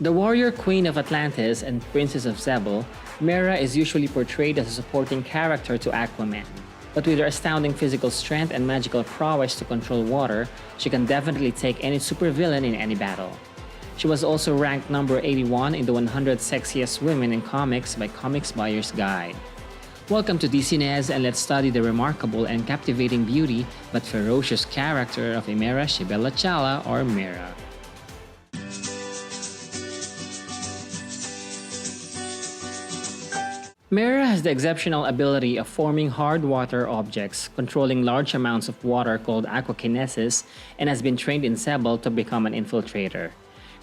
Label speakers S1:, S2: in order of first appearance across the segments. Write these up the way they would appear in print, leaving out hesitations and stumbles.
S1: The warrior queen of Atlantis and princess of Zebel, Mera is usually portrayed as a supporting character to Aquaman. But with her astounding physical strength and magical prowess to control water, she can definitely take any supervillain in any battle. She was also ranked number 81 in the 100 Sexiest Women in Comics by Comics Buyer's Guide. Welcome to DCNES, and let's study the remarkable and captivating beauty but ferocious character of Mera Shibelachala or Mera. Mera has the exceptional ability of forming hard water objects, controlling large amounts of water called aquakinesis, and has been trained in Zebel to become an infiltrator.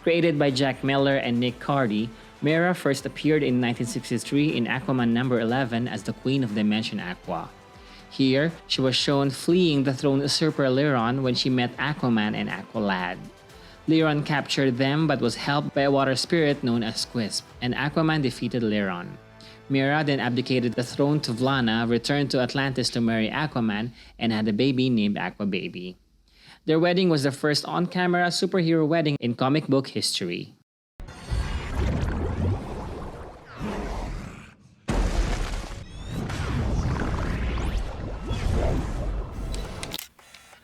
S1: Created by Jack Miller and Nick Cardy, Mera first appeared in 1963 in Aquaman number 11 as the Queen of Dimension Aqua. Here, she was shown fleeing the throne usurper Lyron when she met Aquaman and Aqualad. Lyron captured them but was helped by a water spirit known as Quisp, and Aquaman defeated Lyron. Mera then abdicated the throne to Vlana, returned to Atlantis to marry Aquaman, and had a baby named Aquababy. Their wedding was the first on-camera superhero wedding in comic book history.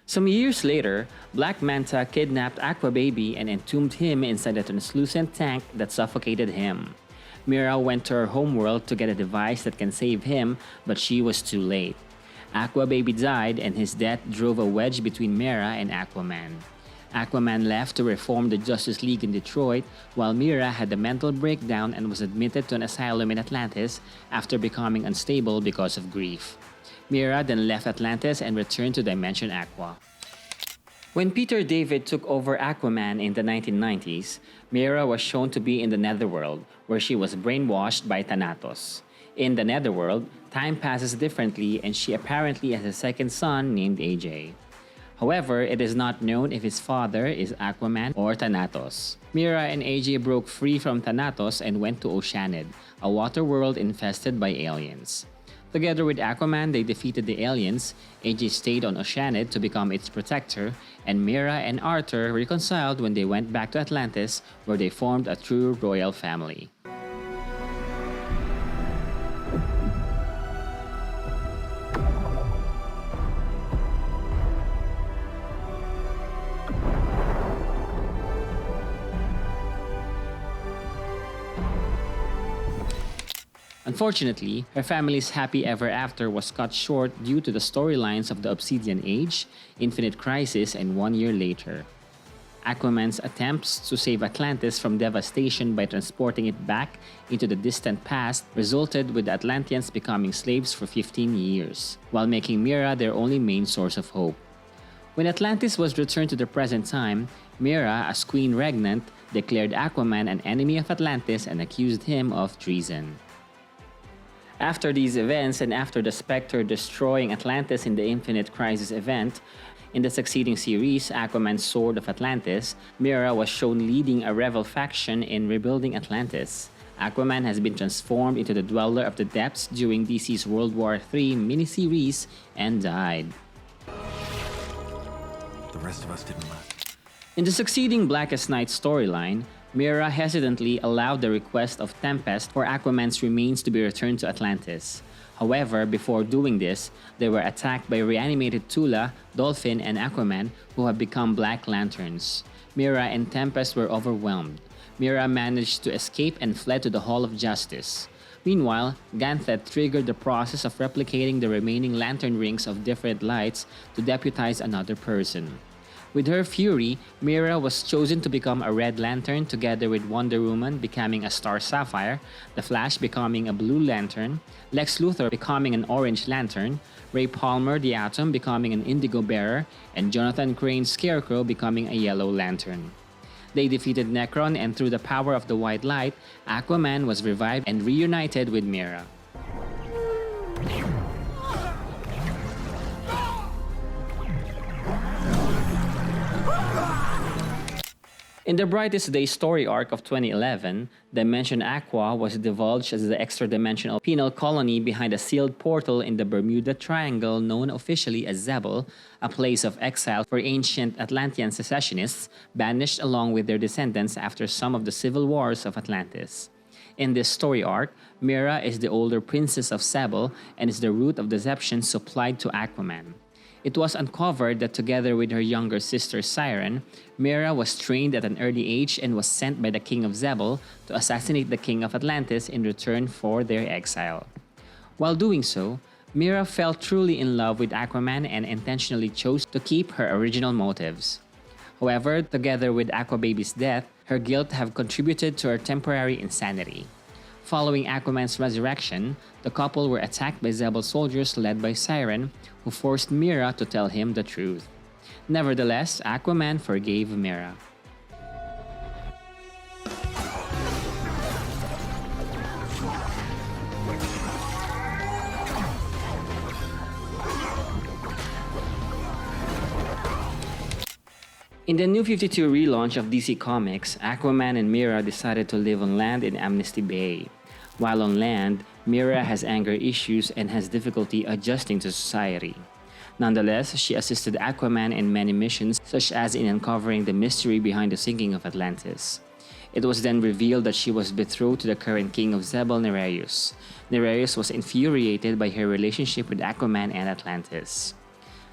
S1: Some years later, Black Manta kidnapped Aquababy and entombed him inside a translucent tank that suffocated him. Mera went to her homeworld to get a device that can save him, but she was too late. Aquababy died, and his death drove a wedge between Mera and Aquaman. Aquaman left to reform the Justice League in Detroit, while Mera had a mental breakdown and was admitted to an asylum in Atlantis after becoming unstable because of grief. Mera then left Atlantis and returned to Dimension Aqua. When Peter David took over Aquaman in the 1990s, Mera was shown to be in the Netherworld, where she was brainwashed by Thanatos. In the Netherworld, time passes differently, and she apparently has a second son named AJ. However, it is not known if his father is Aquaman or Thanatos. Mera and AJ broke free from Thanatos and went to Oceanid, a water world infested by aliens. Together with Aquaman, they defeated the aliens. AJ stayed on Oceanid to become its protector, and Mera and Arthur reconciled when they went back to Atlantis, where they formed a true royal family. Unfortunately, her family's happy ever after was cut short due to the storylines of the Obsidian Age, Infinite Crisis, and 1 year later. Aquaman's attempts to save Atlantis from devastation by transporting it back into the distant past resulted with the Atlanteans becoming slaves for 15 years, while making Mera their only main source of hope. When Atlantis was returned to the present time, Mera, as Queen Regnant, declared Aquaman an enemy of Atlantis and accused him of treason. After these events, and after the Spectre destroying Atlantis in the Infinite Crisis event, in the succeeding series, Aquaman's Sword of Atlantis, Mera was shown leading a rebel faction in rebuilding Atlantis. Aquaman has been transformed into the Dweller of the Depths during DC's World War III miniseries and died.
S2: The rest of us didn't last.
S1: In the succeeding Blackest Night storyline, Mera hesitantly allowed the request of Tempest for Aquaman's remains to be returned to Atlantis. However, before doing this, they were attacked by reanimated Tula, Dolphin, and Aquaman, who have become Black Lanterns. Mera and Tempest were overwhelmed. Mera managed to escape and fled to the Hall of Justice. Meanwhile, Ganthet triggered the process of replicating the remaining lantern rings of different lights to deputize another person. With her fury, Mera was chosen to become a Red Lantern together with Wonder Woman becoming a Star Sapphire, The Flash becoming a Blue Lantern, Lex Luthor becoming an Orange Lantern, Ray Palmer the Atom becoming an Indigo Bearer, and Jonathan Crane's Scarecrow becoming a Yellow Lantern. They defeated Necron, and through the power of the White Light, Aquaman was revived and reunited with Mera. In the Brightest Day story arc of 2011, Dimension Aqua was divulged as the extra-dimensional penal colony behind a sealed portal in the Bermuda Triangle known officially as Zebel, a place of exile for ancient Atlantean secessionists banished along with their descendants after some of the civil wars of Atlantis. In this story arc, Mera is the older princess of Zebel and is the root of deception supplied to Aquaman. It was uncovered that together with her younger sister Siren, Mera was trained at an early age and was sent by the king of Zebel to assassinate the king of Atlantis in return for their exile. While doing so, Mera fell truly in love with Aquaman and intentionally chose to keep her original motives. However, together with Aquababy's death, her guilt have contributed to her temporary insanity. Following Aquaman's resurrection, the couple were attacked by Zebel soldiers led by Siren, who forced Mera to tell him the truth. Nevertheless, Aquaman forgave Mera. In the New 52 relaunch of DC Comics, Aquaman and Mera decided to live on land in Amnesty Bay. While on land, Mera has anger issues and has difficulty adjusting to society. Nonetheless, she assisted Aquaman in many missions, such as in uncovering the mystery behind the sinking of Atlantis. It was then revealed that she was betrothed to the current king of Zebel, Nereus. Nereus was infuriated by her relationship with Aquaman and Atlantis.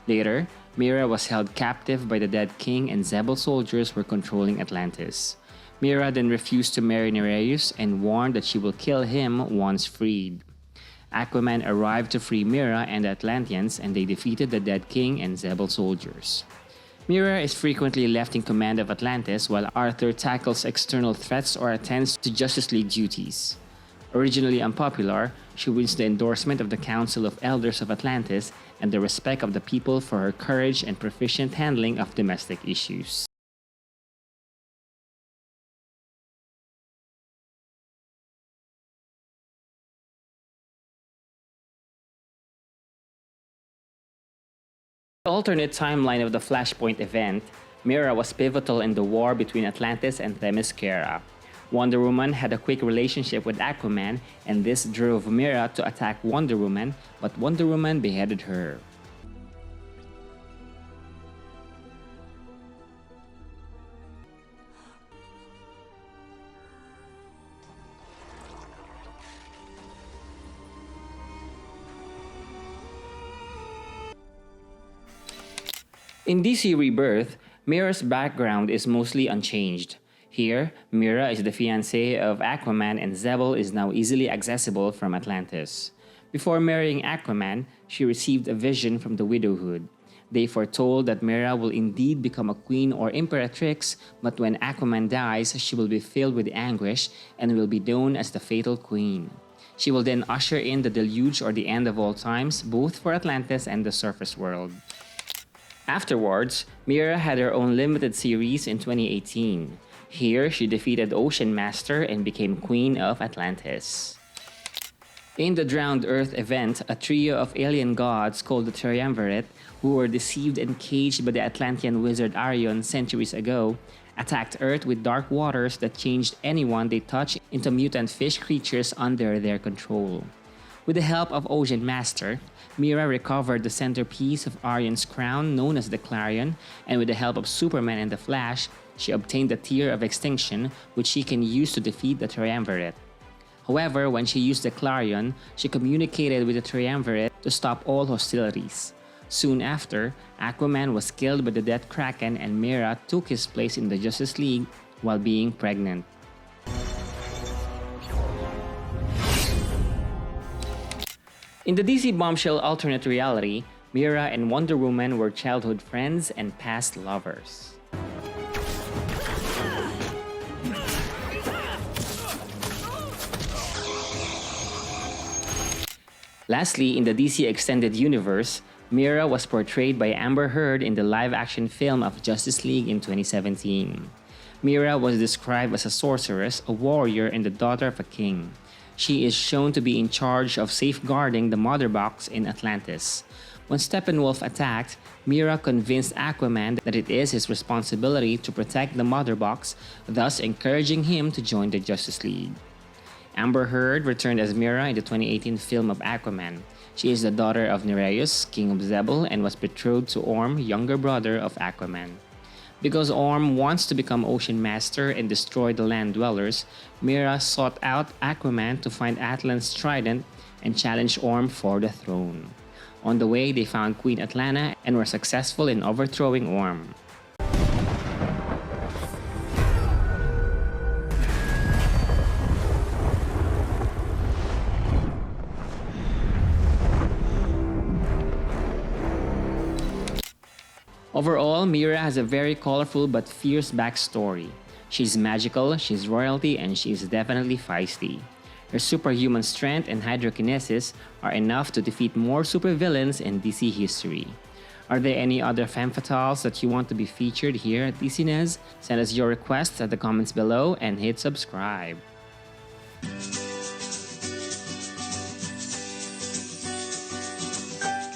S1: Later, Mera was held captive by the dead king and Zebel soldiers were controlling Atlantis. Mera then refused to marry Nereus and warned that she will kill him once freed. Aquaman arrived to free Mera and the Atlanteans and they defeated the dead king and Zebel soldiers. Mera is frequently left in command of Atlantis while Arthur tackles external threats or attends to Justice League duties. Originally unpopular, she wins the endorsement of the Council of Elders of Atlantis and the respect of the people for her courage and proficient handling of domestic issues. The alternate timeline of the Flashpoint event, Mera was pivotal in the war between Atlantis and Themyscira. Wonder Woman had a quick relationship with Aquaman, and this drove Mera to attack Wonder Woman, but Wonder Woman beheaded her. In DC Rebirth, Mera's background is mostly unchanged. Here, Mera is the fiancée of Aquaman and Zebel is now easily accessible from Atlantis. Before marrying Aquaman, she received a vision from the widowhood. They foretold that Mera will indeed become a queen or imperatrix, but when Aquaman dies, she will be filled with anguish and will be known as the Fatal Queen. She will then usher in the deluge or the end of all times, both for Atlantis and the surface world. Afterwards, Mera had her own limited series in 2018. Here, she defeated Ocean Master and became Queen of Atlantis. In the Drowned Earth event, a trio of alien gods called the Triumvirate, who were deceived and caged by the Atlantean wizard Arion centuries ago, attacked Earth with dark waters that changed anyone they touched into mutant fish creatures under their control. With the help of Ocean Master, Mera recovered the centerpiece of Arion's crown known as the Clarion, and with the help of Superman and the Flash, she obtained the Tear of Extinction, which she can use to defeat the Triumvirate. However, when she used the Clarion, she communicated with the Triumvirate to stop all hostilities. Soon after, Aquaman was killed by the Death Kraken and Mera took his place in the Justice League while being pregnant. In the DC Bombshell alternate reality, Mera and Wonder Woman were childhood friends and past lovers. Lastly, in the DC Extended Universe, Mera was portrayed by Amber Heard in the live-action film of Justice League in 2017. Mera was described as a sorceress, a warrior, and the daughter of a king. She is shown to be in charge of safeguarding the Mother Box in Atlantis. When Steppenwolf attacked, Mera convinced Aquaman that it is his responsibility to protect the Mother Box, thus encouraging him to join the Justice League. Amber Heard returned as Mera in the 2018 film of Aquaman. She is the daughter of Nereus, king of Zebel, and was betrothed to Orm, younger brother of Aquaman. Because Orm wants to become Ocean Master and destroy the land dwellers, Mera sought out Aquaman to find Atlantis' trident and challenge Orm for the throne. On the way, they found Queen Atlanna and were successful in overthrowing Orm. Overall, Mera has a very colorful but fierce backstory. She's magical, she's royalty, and she's definitely feisty. Her superhuman strength and hydrokinesis are enough to defeat more supervillains in DC history. Are there any other femme fatales that you want to be featured here at DCNez? Send us your requests at the comments below and hit subscribe.